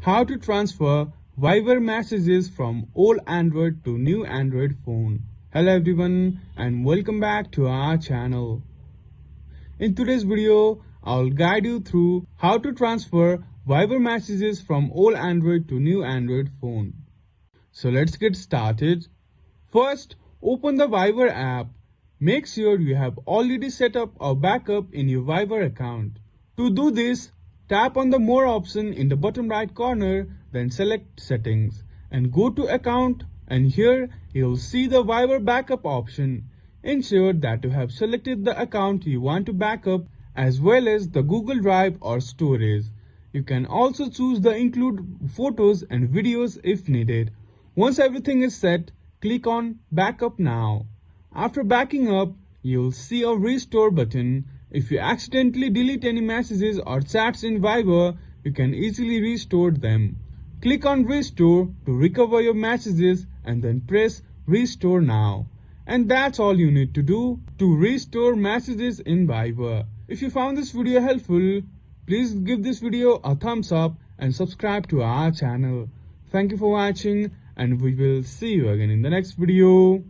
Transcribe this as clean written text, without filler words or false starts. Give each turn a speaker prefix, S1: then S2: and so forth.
S1: How to transfer Viber messages from old Android to new Android phone. Hello everyone and welcome back to our channel. In today's video, I'll guide you through how to transfer Viber messages from old Android to new Android phone. So let's get started. First, open the Viber app. Make sure you have already set up a backup in your Viber account. To do this, tap on the More option in the bottom right corner, then select Settings and go to Account, and here you'll see the Viber backup option. Ensure that you have selected the account you want to backup as well as the Google Drive or storage. You can also choose the include photos and videos if needed. Once everything is set, click on Backup Now. After backing up, you'll see a Restore button. If you accidentally delete any messages or chats in Viber, you can easily restore them. Click on Restore to recover your messages and then press Restore Now. And that's all you need to do to restore messages in Viber. If you found this video helpful, please give this video a thumbs up and subscribe to our channel. Thank you for watching and we will see you again in the next video.